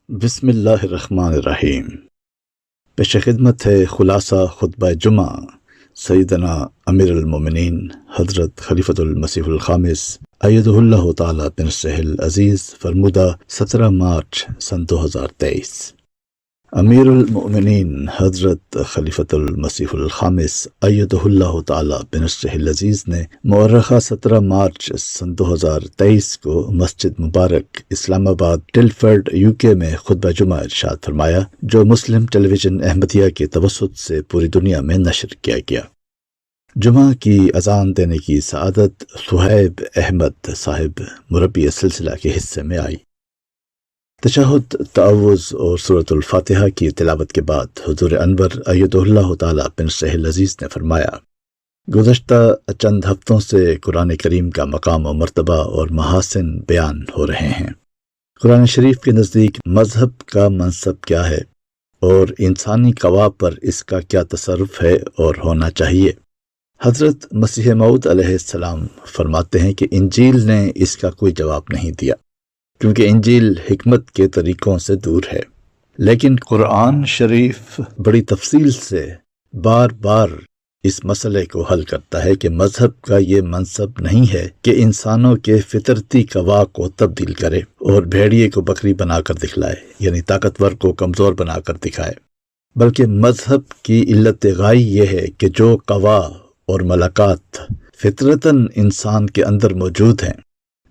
بسم اللہ الرحمن الرحیم۔ پیش خدمت ہے خلاصہ خطبہ جمعہ سیدنا امیر المومنین حضرت خلیفۃ المسیح الخامس ایدہ اللہ تعالی بنصرہ العزیز، فرمودہ 17 مارچ سن 2023۔ امیر المؤمنین حضرت خلیفۃ المسیح الخامس ایدہ اللہ تعالی بنصرہ العزیز نے مؤرخہ 17 مارچ سن 2023 کو مسجد مبارک اسلام آباد ٹلفرڈ UK میں خطبہ جمعہ ارشاد فرمایا، جو مسلم ٹیلی ویژن احمدیہ کے توسط سے پوری دنیا میں نشر کیا گیا۔ جمعہ کی اذان دینے کی سعادت صہیب احمد صاحب مربی سلسلہ کے حصے میں آئی۔ تشہد، تعوذ اور سورۃ الفاتحہ کی تلاوت کے بعد حضور انور ایدہ اللہ تعالی بنصرہ العزیز نے فرمایا، گزشتہ چند ہفتوں سے قرآن کریم کا مقام و مرتبہ اور محاسن بیان ہو رہے ہیں۔ قرآن شریف کے نزدیک مذہب کا منصب کیا ہے اور انسانی قوا پر اس کا کیا تصرف ہے اور ہونا چاہیے۔ حضرت مسیح موعود علیہ السلام فرماتے ہیں کہ انجیل نے اس کا کوئی جواب نہیں دیا، کیونکہ انجیل حکمت کے طریقوں سے دور ہے، لیکن قرآن شریف بڑی تفصیل سے بار بار اس مسئلے کو حل کرتا ہے کہ مذہب کا یہ منصب نہیں ہے کہ انسانوں کے فطرتی قوا کو تبدیل کرے اور بھیڑیے کو بکری بنا کر دکھلائے، یعنی طاقتور کو کمزور بنا کر دکھائے، بلکہ مذہب کی علت غائی یہ ہے کہ جو قوا اور ملکات فطرتاً انسان کے اندر موجود ہیں،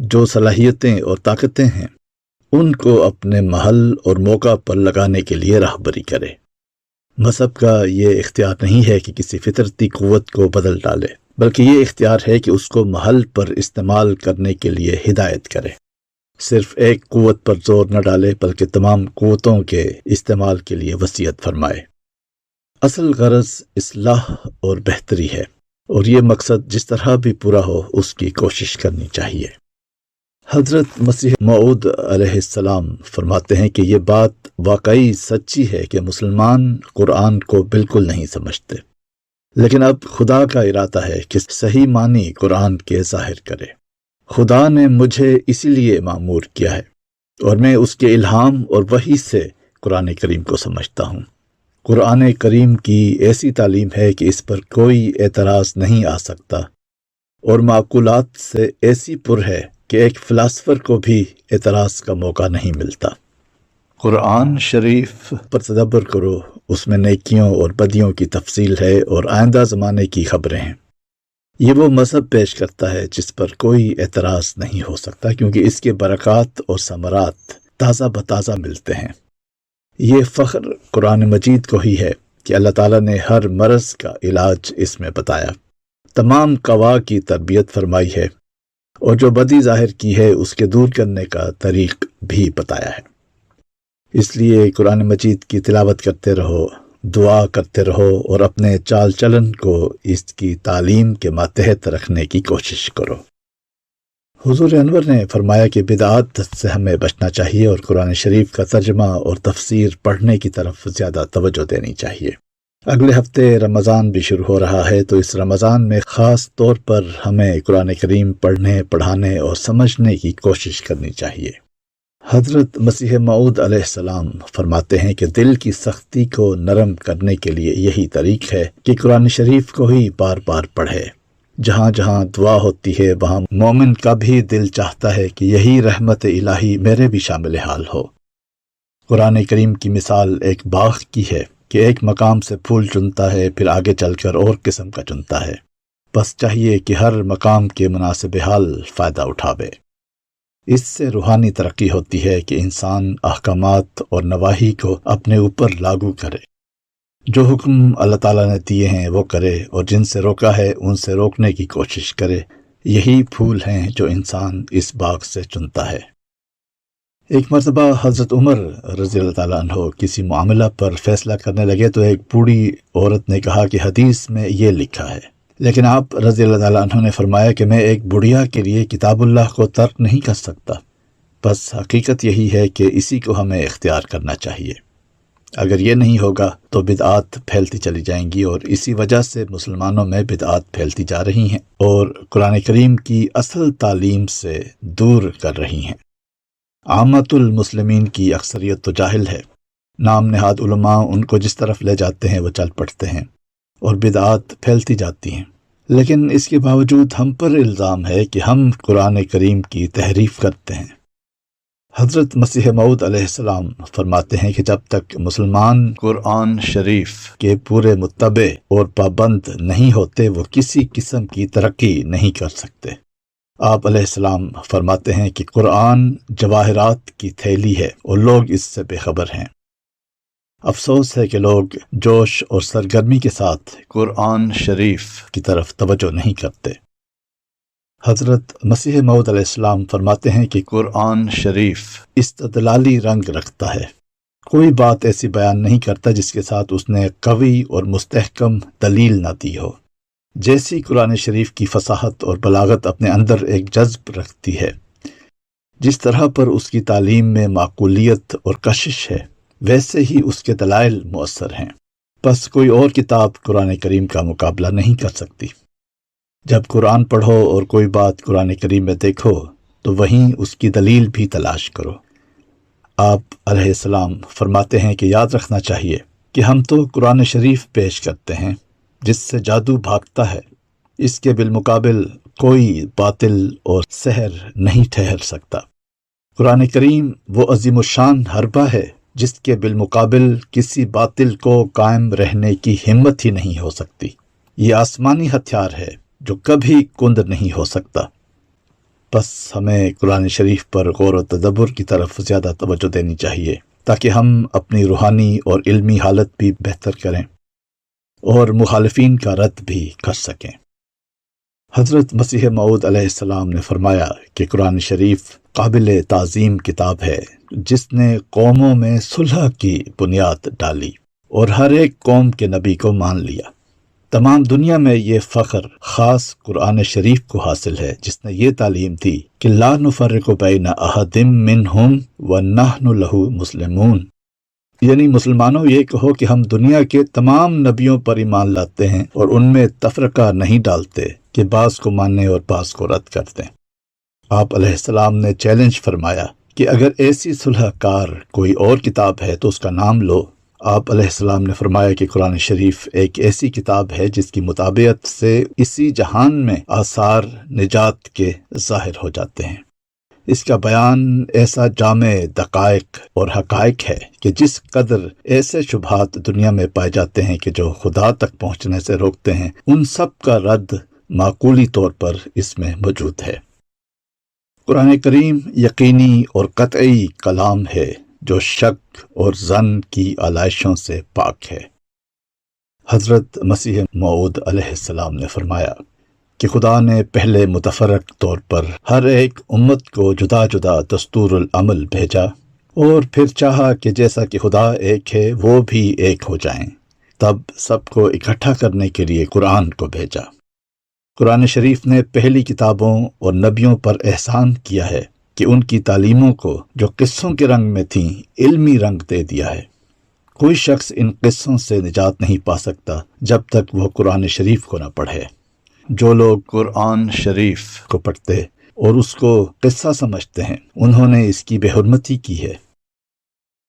جو صلاحیتیں اور طاقتیں ہیں، ان کو اپنے محل اور موقع پر لگانے کے لیے راہبری کرے۔ مذہب کا یہ اختیار نہیں ہے کہ کسی فطرتی قوت کو بدل ڈالے، بلکہ یہ اختیار ہے کہ اس کو محل پر استعمال کرنے کے لیے ہدایت کرے۔ صرف ایک قوت پر زور نہ ڈالے، بلکہ تمام قوتوں کے استعمال کے لیے وصیت فرمائے۔ اصل غرض اصلاح اور بہتری ہے، اور یہ مقصد جس طرح بھی پورا ہو اس کی کوشش کرنی چاہیے۔ حضرت مسیح موعود علیہ السلام فرماتے ہیں کہ یہ بات واقعی سچی ہے کہ مسلمان قرآن کو بالکل نہیں سمجھتے، لیکن اب خدا کا ارادہ ہے کہ صحیح معنی قرآن کے ظاہر کرے۔ خدا نے مجھے اسی لیے مأمور کیا ہے، اور میں اس کے الہام اور وحی سے قرآن کریم کو سمجھتا ہوں۔ قرآن کریم کی ایسی تعلیم ہے کہ اس پر کوئی اعتراض نہیں آ سکتا، اور معقولات سے ایسی پر ہے کہ ایک فلاسفر کو بھی اعتراض کا موقع نہیں ملتا۔ قرآن شریف پر تدبر کرو، اس میں نیکیوں اور بدیوں کی تفصیل ہے اور آئندہ زمانے کی خبریں ہیں۔ یہ وہ مذہب پیش کرتا ہے جس پر کوئی اعتراض نہیں ہو سکتا، کیونکہ اس کے برکات اور ثمرات تازہ بتازہ ملتے ہیں۔ یہ فخر قرآن مجید کو ہی ہے کہ اللہ تعالیٰ نے ہر مرض کا علاج اس میں بتایا، تمام قوا کی تربیت فرمائی ہے، اور جو بدی ظاہر کی ہے اس کے دور کرنے کا طریق بھی بتایا ہے۔ اس لیے قرآن مجید کی تلاوت کرتے رہو، دعا کرتے رہو، اور اپنے چال چلن کو اس کی تعلیم کے ماتحت رکھنے کی کوشش کرو۔ حضور انور نے فرمایا کہ بدعات سے ہمیں بچنا چاہیے، اور قرآن شریف کا ترجمہ اور تفسیر پڑھنے کی طرف زیادہ توجہ دینی چاہیے۔ اگلے ہفتے رمضان بھی شروع ہو رہا ہے، تو اس رمضان میں خاص طور پر ہمیں قرآن کریم پڑھنے، پڑھانے اور سمجھنے کی کوشش کرنی چاہیے۔ حضرت مسیح موعود علیہ السلام فرماتے ہیں کہ دل کی سختی کو نرم کرنے کے لیے یہی طریق ہے کہ قرآن شریف کو ہی بار بار پڑھے۔ جہاں جہاں دعا ہوتی ہے وہاں مومن کا بھی دل چاہتا ہے کہ یہی رحمت الہی میرے بھی شامل حال ہو۔ قرآن کریم کی مثال ایک باغ کی ہے کہ ایک مقام سے پھول چنتا ہے، پھر آگے چل کر اور قسم کا چنتا ہے۔ بس چاہیے کہ ہر مقام کے مناسب حال فائدہ اٹھاوے۔ اس سے روحانی ترقی ہوتی ہے کہ انسان احکامات اور نواہی کو اپنے اوپر لاگو کرے، جو حکم اللہ تعالیٰ نے دیے ہیں وہ کرے، اور جن سے روکا ہے ان سے روکنے کی کوشش کرے۔ یہی پھول ہیں جو انسان اس باغ سے چنتا ہے۔ ایک مرتبہ حضرت عمر رضی اللہ تعالیٰ عنہ کسی معاملہ پر فیصلہ کرنے لگے تو ایک بوڑھی عورت نے کہا کہ حدیث میں یہ لکھا ہے، لیکن آپ رضی اللہ تعالیٰ عنہ نے فرمایا کہ میں ایک بڑھیا کے لیے کتاب اللہ کو ترک نہیں کر سکتا۔ بس حقیقت یہی ہے کہ اسی کو ہمیں اختیار کرنا چاہیے۔ اگر یہ نہیں ہوگا تو بدعات پھیلتی چلی جائیں گی، اور اسی وجہ سے مسلمانوں میں بدعات پھیلتی جا رہی ہیں اور قرآن کریم کی اصل تعلیم سے دور کر رہی ہیں۔ عامۃ المسلمین کی اکثریت تو جاہل ہے، نام نہاد علماء ان کو جس طرف لے جاتے ہیں وہ چل پڑتے ہیں اور بدعات پھیلتی جاتی ہیں، لیکن اس کے باوجود ہم پر الزام ہے کہ ہم قرآن کریم کی تحریف کرتے ہیں۔ حضرت مسیح موعود علیہ السلام فرماتے ہیں کہ جب تک مسلمان قرآن شریف کے پورے متبع اور پابند نہیں ہوتے وہ کسی قسم کی ترقی نہیں کر سکتے۔ آپ علیہ السلام فرماتے ہیں کہ قرآن جواہرات کی تھیلی ہے اور لوگ اس سے بے خبر ہیں۔ افسوس ہے کہ لوگ جوش اور سرگرمی کے ساتھ قرآن شریف کی طرف توجہ نہیں کرتے۔ حضرت مسیح موعود علیہ السلام فرماتے ہیں کہ قرآن شریف استدلالی رنگ رکھتا ہے، کوئی بات ایسی بیان نہیں کرتا جس کے ساتھ اس نے قوی اور مستحکم دلیل نہ دی ہو۔ جیسی قرآن شریف کی فصاحت اور بلاغت اپنے اندر ایک جذب رکھتی ہے، جس طرح پر اس کی تعلیم میں معقولیت اور کشش ہے، ویسے ہی اس کے دلائل مؤثر ہیں۔ بس کوئی اور کتاب قرآن کریم کا مقابلہ نہیں کر سکتی۔ جب قرآن پڑھو اور کوئی بات قرآن کریم میں دیکھو تو وہیں اس کی دلیل بھی تلاش کرو۔ آپ علیہ السلام فرماتے ہیں کہ یاد رکھنا چاہیے کہ ہم تو قرآن شریف پیش کرتے ہیں جس سے جادو بھاگتا ہے، اس کے بالمقابل کوئی باطل اور سحر نہیں ٹھہر سکتا۔ قرآن کریم وہ عظیم الشان حربہ ہے جس کے بالمقابل کسی باطل کو قائم رہنے کی ہمت ہی نہیں ہو سکتی۔ یہ آسمانی ہتھیار ہے جو کبھی کند نہیں ہو سکتا۔ بس ہمیں قرآن شریف پر غور و تدبر کی طرف زیادہ توجہ دینی چاہیے تاکہ ہم اپنی روحانی اور علمی حالت بھی بہتر کریں اور مخالفین کا رد بھی کر سکیں۔ حضرت مسیح موعود علیہ السلام نے فرمایا کہ قرآن شریف قابل تعظیم کتاب ہے جس نے قوموں میں صلح کی بنیاد ڈالی اور ہر ایک قوم کے نبی کو مان لیا۔ تمام دنیا میں یہ فخر خاص قرآن شریف کو حاصل ہے جس نے یہ تعلیم دی کہ لا نفرق بین احد منہم ونحن لہ مسلمون، یعنی مسلمانوں یہ کہو کہ ہم دنیا کے تمام نبیوں پر ایمان لاتے ہیں اور ان میں تفرقہ نہیں ڈالتے کہ بعض کو ماننے اور بعض کو رد کرتے ہیں۔ آپ علیہ السلام نے چیلنج فرمایا کہ اگر ایسی صلح کار کوئی اور کتاب ہے تو اس کا نام لو۔ آپ علیہ السلام نے فرمایا کہ قرآن شریف ایک ایسی کتاب ہے جس کی مطابقت سے اسی جہان میں آثار نجات کے ظاہر ہو جاتے ہیں۔ اس کا بیان ایسا جامع دقائق اور حقائق ہے کہ جس قدر ایسے شبہات دنیا میں پائے جاتے ہیں کہ جو خدا تک پہنچنے سے روکتے ہیں، ان سب کا رد معقولی طور پر اس میں موجود ہے۔ قرآن کریم یقینی اور قطعی کلام ہے جو شک اور ظن کی آلائشوں سے پاک ہے۔ حضرت مسیح موعود علیہ السلام نے فرمایا کہ خدا نے پہلے متفرق طور پر ہر ایک امت کو جدا جدا دستور العمل بھیجا اور پھر چاہا کہ جیسا کہ خدا ایک ہے وہ بھی ایک ہو جائیں، تب سب کو اکٹھا کرنے کے لیے قرآن کو بھیجا۔ قرآن شریف نے پہلی کتابوں اور نبیوں پر احسان کیا ہے کہ ان کی تعلیموں کو جو قصوں کے رنگ میں تھیں علمی رنگ دے دیا ہے۔ کوئی شخص ان قصوں سے نجات نہیں پا سکتا جب تک وہ قرآن شریف کو نہ پڑھے۔ جو لوگ قرآن شریف کو پڑھتے اور اس کو قصہ سمجھتے ہیں انہوں نے اس کی بے حرمتی کی ہے۔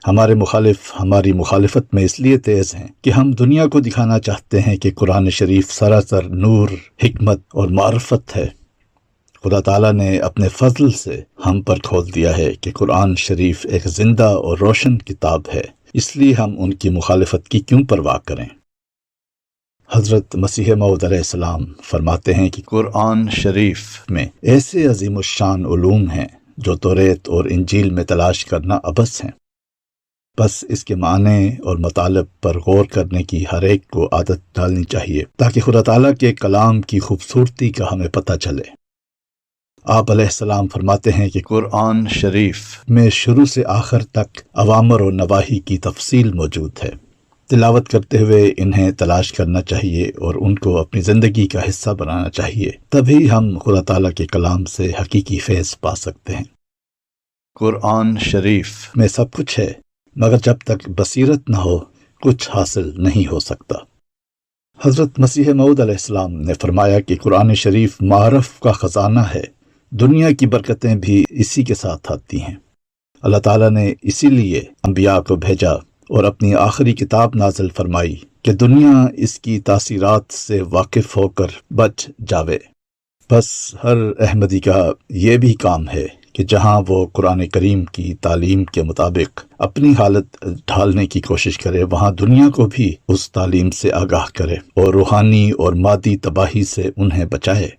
ہمارے مخالف ہماری مخالفت میں اس لیے تیز ہیں کہ ہم دنیا کو دکھانا چاہتے ہیں کہ قرآن شریف سراسر نور، حکمت اور معرفت ہے۔ خدا تعالیٰ نے اپنے فضل سے ہم پر کھول دیا ہے کہ قرآن شریف ایک زندہ اور روشن کتاب ہے، اس لیے ہم ان کی مخالفت کی کیوں پرواہ کریں۔ حضرت مسیح موعود علیہ السلام فرماتے ہیں کہ قرآن شریف میں ایسے عظیم الشان علوم ہیں جو توریت اور انجیل میں تلاش کرنا عبث ہیں۔ بس اس کے معنی اور مطالب پر غور کرنے کی ہر ایک کو عادت ڈالنی چاہیے تاکہ خدا تعالیٰ کے کلام کی خوبصورتی کا ہمیں پتہ چلے۔ آپ علیہ السلام فرماتے ہیں کہ قرآن شریف میں شروع سے آخر تک اوامر و نواہی کی تفصیل موجود ہے۔ تلاوت کرتے ہوئے انہیں تلاش کرنا چاہیے اور ان کو اپنی زندگی کا حصہ بنانا چاہیے، تبھی ہم خدا تعالیٰ کے کلام سے حقیقی فیض پا سکتے ہیں۔ قرآن شریف میں سب کچھ ہے، مگر جب تک بصیرت نہ ہو کچھ حاصل نہیں ہو سکتا۔ حضرت مسیح موعود علیہ السلام نے فرمایا کہ قرآن شریف معرف کا خزانہ ہے، دنیا کی برکتیں بھی اسی کے ساتھ آتی ہیں۔ اللہ تعالیٰ نے اسی لیے انبیاء کو بھیجا اور اپنی آخری کتاب نازل فرمائی کہ دنیا اس کی تاثیرات سے واقف ہو کر بچ جاوے۔ بس ہر احمدی کا یہ بھی کام ہے کہ جہاں وہ قرآن کریم کی تعلیم کے مطابق اپنی حالت ڈھالنے کی کوشش کرے، وہاں دنیا کو بھی اس تعلیم سے آگاہ کرے اور روحانی اور مادی تباہی سے انہیں بچائے۔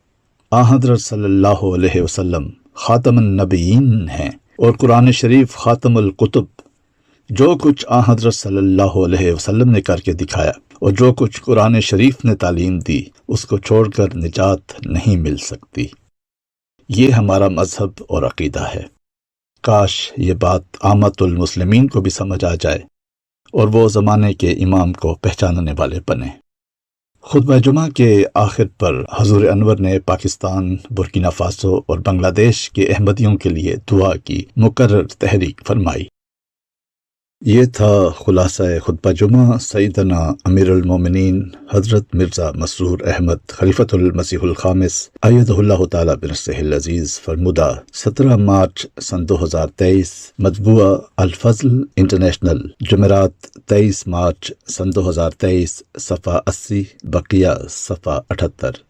حضرت صلی اللہ علیہ وسلم خاتم النبیین ہیں اور قرآن شریف خاتم الکتب۔ جو کچھ حضرت صلی اللہ علیہ وسلم نے کر کے دکھایا اور جو کچھ قرآن شریف نے تعلیم دی، اس کو چھوڑ کر نجات نہیں مل سکتی۔ یہ ہمارا مذہب اور عقیدہ ہے۔ کاش یہ بات عامت المسلمین کو بھی سمجھ آ جائے اور وہ زمانے کے امام کو پہچاننے والے بنے۔ خطبہ جمعہ کے آخر پر حضور انور نے پاکستان، برکینا فاسو اور بنگلہ دیش کے احمدیوں کے لیے دعا کی مکرر تحریک فرمائی۔ یہ تھا خلاصہ خطبہ جمعہ سیدنا امیر المومنین حضرت مرزا مسرور احمد خلیفۃ المسیح الخامس ایدہ اللہ تعالی بنصرہ العزیز فرمودہ 17 مارچ سن 2023، مطبوعہ الفضل انٹرنیشنل، جمعرات 23 مارچ سن 2023، صفحہ 80، بقیہ صفحہ 78۔